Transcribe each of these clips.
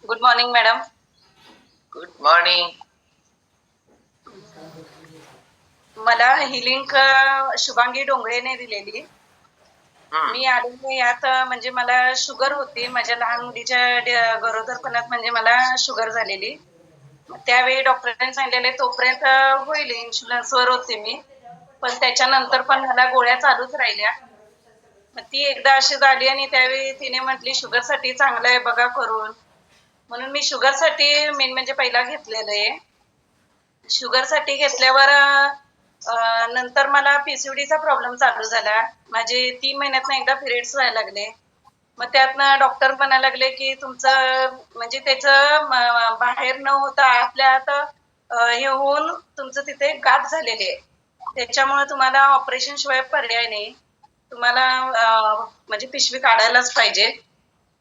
Good morning madam. Good morning. मला ही link Shubhangi डोंगरेने दिलेली. मी आलेले यात म्हणजे मला शुगर होती. माझ्या लहान मुलीच्या गरोदरपणात म्हणजे मला शुगर झालेली. त्यावेळी डॉक्टरांनी सांगितलेले तोपर्यंत होईल, इन्शुरन्सवर होते मी. पण त्याच्यानंतर पण मला गोळ्या चालूच राहिल्या. मग ती एकदा अशी झाली आणि त्यावेळी तिने म्हटली शुगरसाठी चांगलं आहे बघा करून. म्हणून मी शुगरसाठी मेन म्हणजे पहिला घेतलेलं आहे. शुगरसाठी घेतल्यावर नंतर मला पीसीओडीचा प्रॉब्लेम चालू झाला. माझे 3 महिन्यातनं एकदा पिरियड्स व्हायला लागले. मग त्यातनं डॉक्टर म्हणायला लागले की तुमचं म्हणजे त्याचं बाहेर न होता आतल्या आत हे होऊन तुमचं तिथे गाठ झालेली आहे. त्याच्यामुळे तुम्हाला ऑपरेशन शिवाय पर्याय नाही. तुम्हाला म्हणजे पिशवी काढायलाच पाहिजे.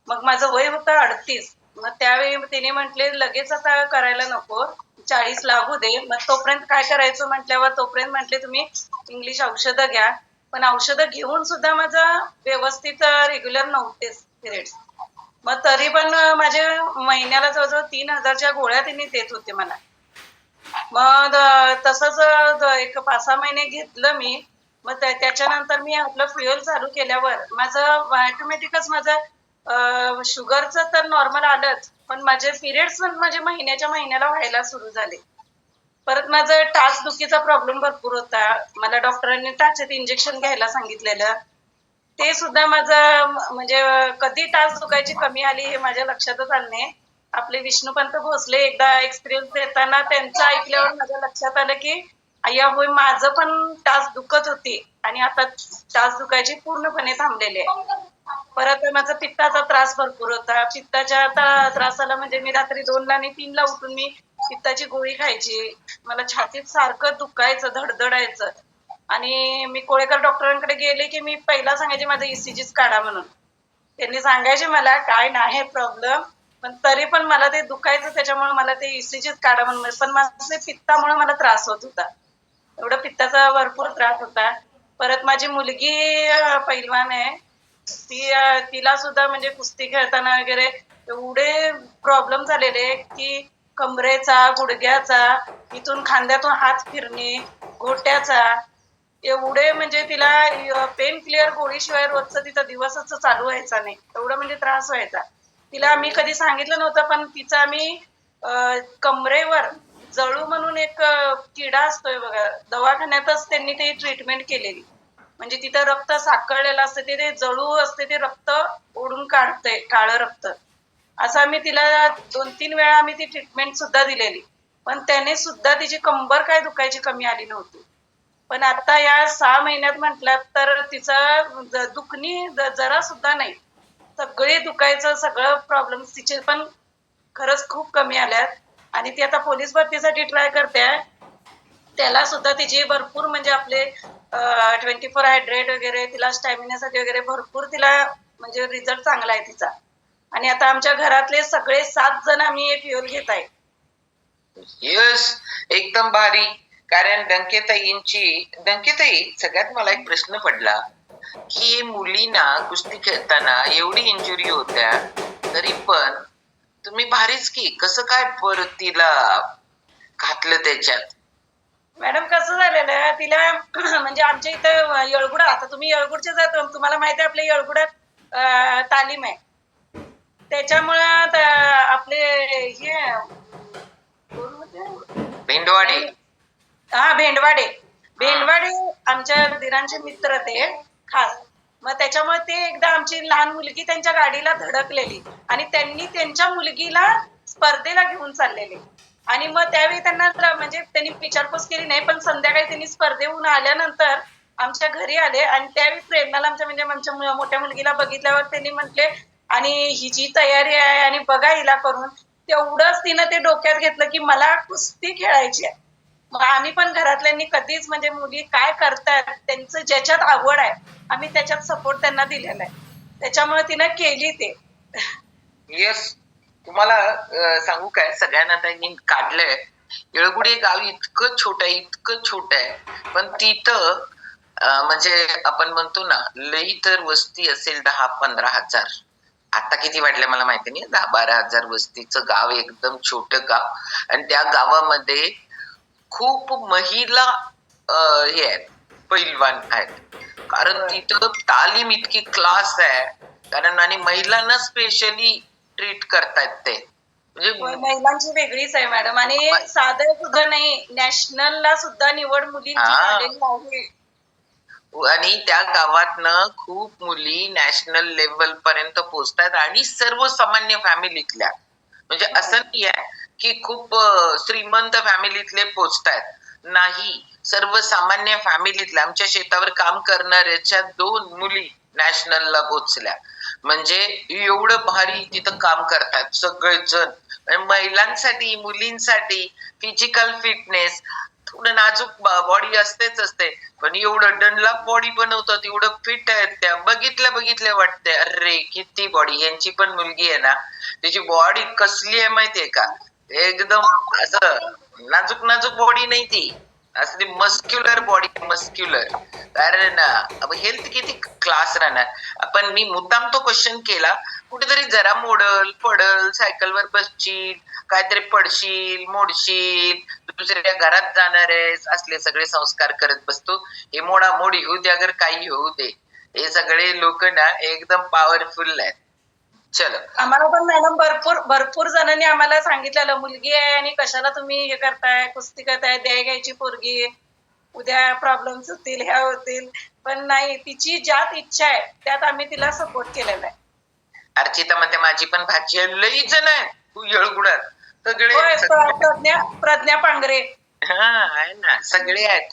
मग माझं वय होतं 38. मग त्यावेळी तिने म्हटले लगेच आता करायला नको, 40 लागू दे. मग तोपर्यंत काय करायचं म्हटल्यावर तोपर्यंत म्हटले तुम्ही इंग्लिश औषधं घ्या. पण औषधं घेऊन सुद्धा माझं व्यवस्थित रेग्युलर नव्हतेच पिरियड्स. मग तरी पण माझे महिन्याला जवळजवळ 3,000च्या गोळ्या त्यांनी देत होते मला. मग तसंच एक 5-6 महिने घेतलं मी. मग त्याच्यानंतर मी आपलं फ्युएल चालू केल्यावर माझं ऑटोमॅटिकच माझं शुगरचं तर नॉर्मल आलंच, पण माझे पिरियड्स पण माझे महिन्याच्या महिन्याला व्हायला सुरू झाले. परत माझं टाचदुखीचा प्रॉब्लेम भरपूर होता. मला डॉक्टरांनी टाचेत इंजेक्शन घ्यायला सांगितलेलं. ते सुद्धा माझं म्हणजे कधी टाच दुखायची कमी आली हे माझ्या लक्षातच आलं नाही. आपले विष्णुपंत भोसले एकदा एक्सपिरियन्स देताना त्यांचं ऐकल्यावर माझ्या लक्षात आलं की अय्या होय, माझं पण टाच दुखत होती आणि आता टाच दुखायची पूर्णपणे थांबलेली आहे. परत माझा पित्ताचा त्रास भरपूर होता. पित्ताच्या त्रासाला म्हणजे मी रात्री 2ला आणि 3ला उठून मी पित्ताची गोळी खायची. मला छातीत सारखं दुखायचं, धडधडायचं. आणि मी कोळेकर डॉक्टरांकडे गेले की मी पहिला सांगायचे माझं ईसीजीच काढा म्हणून. त्यांनी सांगायचे मला काय नाही प्रॉब्लेम, पण तरी पण मला ते दुखायचं, त्याच्यामुळे मला ते ईसीजीच काढा म्हणून. पण माझे पित्तामुळे मला त्रास होत होता. एवढा पित्ताचा भरपूर त्रास होता. परत माझी मुलगी पैलवान आहे. तिला सुद्धा म्हणजे कुस्ती खेळताना वगैरे एवढे प्रॉब्लेम झालेले की कमरेचा, गुडघ्याचा, इथून खांद्यातून हात फिरणे, घोट्याचा, एवढे म्हणजे तिला पेन क्लिअर गोळीशिवाय रोजचं तिचा दिवसच चालू व्हायचा नाही. एवढा म्हणजे त्रास व्हायचा. तिला आम्ही कधी सांगितलं नव्हतं, पण तिचं आम्ही कमरेवर जळू म्हणून एक किडा असतोय बघा, दवाखान्यातच त्यांनी ती ट्रीटमेंट केलेली. म्हणजे तिथं रक्त साकळलेलं असतं, ते जळू असते, ते रक्त ओढून काढतंय, काळं रक्त. असं आम्ही तिला 2-3 वेळा आम्ही ती ट्रीटमेंट सुद्धा दिलेली. पण त्याने सुद्धा तिची कंबर काय दुखायची कमी आली नव्हती. पण आता या 6 महिन्यात म्हटलं तर तिचं दुखणी जरा सुद्धा नाही. सगळे दुखायचं, सगळं प्रॉब्लेम तिचे पण खरंच खूप कमी आल्यात. आणि ती आता पोलीस भरतीसाठी ट्राय करते. त्याला सुद्धा तिची भरपूर म्हणजे आपले 24 हायड्रेट वगैरे, तिला स्टॅमिनासाठी वगैरे भरपूर तिला म्हणजे रिझल्ट चांगला आहे तिचा. आणि आता आमच्या घरातले सगळे 7 जण आम्ही एक फ्युएल घेत आहे. यस, एकदम भारी. कारण डंकेताई, सगळ्यात मला एक प्रश्न पडला की मुलींना कुस्ती खेळताना एवढी इंजुरी होत्या, तरी पण तुम्ही भारीच की कसं काय परत तिला घातलं त्याच्यात? मॅडम कसं झालेलं तिला म्हणजे आमच्या इथं येळगुडा, आता तुम्ही येळगुडचे जातो, तुम्हाला माहिती आहे आपल्या येळगुडात तालीम आहे. त्याच्यामुळं आपले हे कोण होते? भेंडवाडे. हा, भेंडवाडे आमच्या दिरांचे मित्र ते खास. मग त्याच्यामुळे ते एकदा आमची लहान मुलगी त्यांच्या गाडीला धडकलेली आणि त्यांनी त्यांच्या मुलगीला स्पर्धेला घेऊन चाललेले. आणि मग त्यावेळी त्यांना म्हणजे त्यांनी विचारपूस केली नाही, पण संध्याकाळी त्यांनी स्पर्धेहून आल्यानंतर आमच्या घरी आले आणि त्यावेळी प्रेरणाला आमच्या मोठ्या मुलगीला बघितल्यावर त्यांनी म्हटले आणि हिची तयारी आहे आणि बघा हिला करून. तेवढंच तिनं ते डोक्यात घेतलं की मला कुस्ती खेळायची आहे. मग आम्ही पण घरातल्यांनी कधीच म्हणजे मुली काय करतात त्यांचं ज्याच्यात आवड आहे आम्ही त्याच्यात सपोर्ट त्यांना दिलेला आहे. त्याच्यामुळे तिनं केली ते. येस, तुम्हाला सांगू काय, सगळ्यांना त्यांनी काढलंय. येळगुडी गाव इतकं छोट आहे, पण तिथं म्हणजे आपण म्हणतो ना, लई तर वस्ती असेल 10-15 हजार. आता किती वाढले मला माहिती नाही, 10-12 हजार वस्तीचं गाव, एकदम छोटं गाव. आणि त्या गावामध्ये खूप महिला हे आहेत, पैलवान आहेत. कारण तिथं तालीम इतकी क्लास आहे. कारण आणि महिलांना स्पेशली ट्रीट करतायत ते, होय, म्हणजे महिलांची वेगळीच आहे मॅडम. आणि साधं सुद्धा नाही, नॅशनलला सुद्धा निवड मुलींची हा. झालेली आहे. आणि त्या गावातनं खूप मुली नॅशनल लेवल पर्यंत पोहोचतात आणि सर्वसामान्य फॅमिलीतल्या, म्हणजे असं नाही आहे की खूप श्रीमंत फॅमिलीतले पोचतायत, नाही, सर्वसामान्य फॅमिलीतल्या. आमच्या शेतावर काम करणाऱ्याच्या 2 मुली नॅशनलला पोचल्या. म्हणजे एवढं भारी तिथं काम करतात सगळेजण. महिलांसाठी, मुलींसाठी फिजिकल फिटनेस, थोडं नाजूक बॉडी असतेच असते, पण एवढं डनलप बॉडी बनवतात, एवढं फिट आहेत त्या. बघितल्या वाटते, अरे किती बॉडी. यांची पण मुलगी आहे ना, तिची बॉडी कसली आहे माहितीये का, एकदम असं नाजूक नाजूक बॉडी नाही ती, असली मस्क्युलर बॉडी, मस्क्युलर. कारण हेल्थ किती क्लास राहणार. आपण, मी मुद्दाम तो क्वेश्चन केला, कुठेतरी जरा मोडल पडल, सायकलवर बसशील, काहीतरी पडशील, मोडशील, दुसऱ्या घरात जाणार आहेस, असले सगळे संस्कार करत बसतो. हे मोडामोडी होऊ दे, अगर काही होऊ दे, हे सगळे लोक ना एकदम पॉवरफुल आहेत. चलो, आम्हाला पण मॅडम भरपूर भरपूर जणांनी आम्हाला सांगितलेलं, मुलगी आहे आणि कशाला तुम्ही हे करताय, कुस्ती करताय, द्याय घ्यायची पोरगी, उद्या प्रॉब्लेम्स होतील, ह्या होतील. पण नाही, तिची ज्यात इच्छा आहे त्यात आम्ही तिला सपोर्ट केलेला आहे. अर्चिता म्हणते माझी पण भाची आहे. लई जण आहे, तू येळगुडात होय, सगळे. प्रज्ञा पांगरे. हा, आहे ना, सगळे आहेत,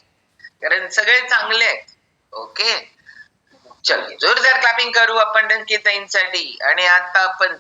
कारण सगळे चांगले आहेत. ओके, चल जोरदार क्लॅपिंग करू आपण डंकिताईंसाठी. आणि आता आपण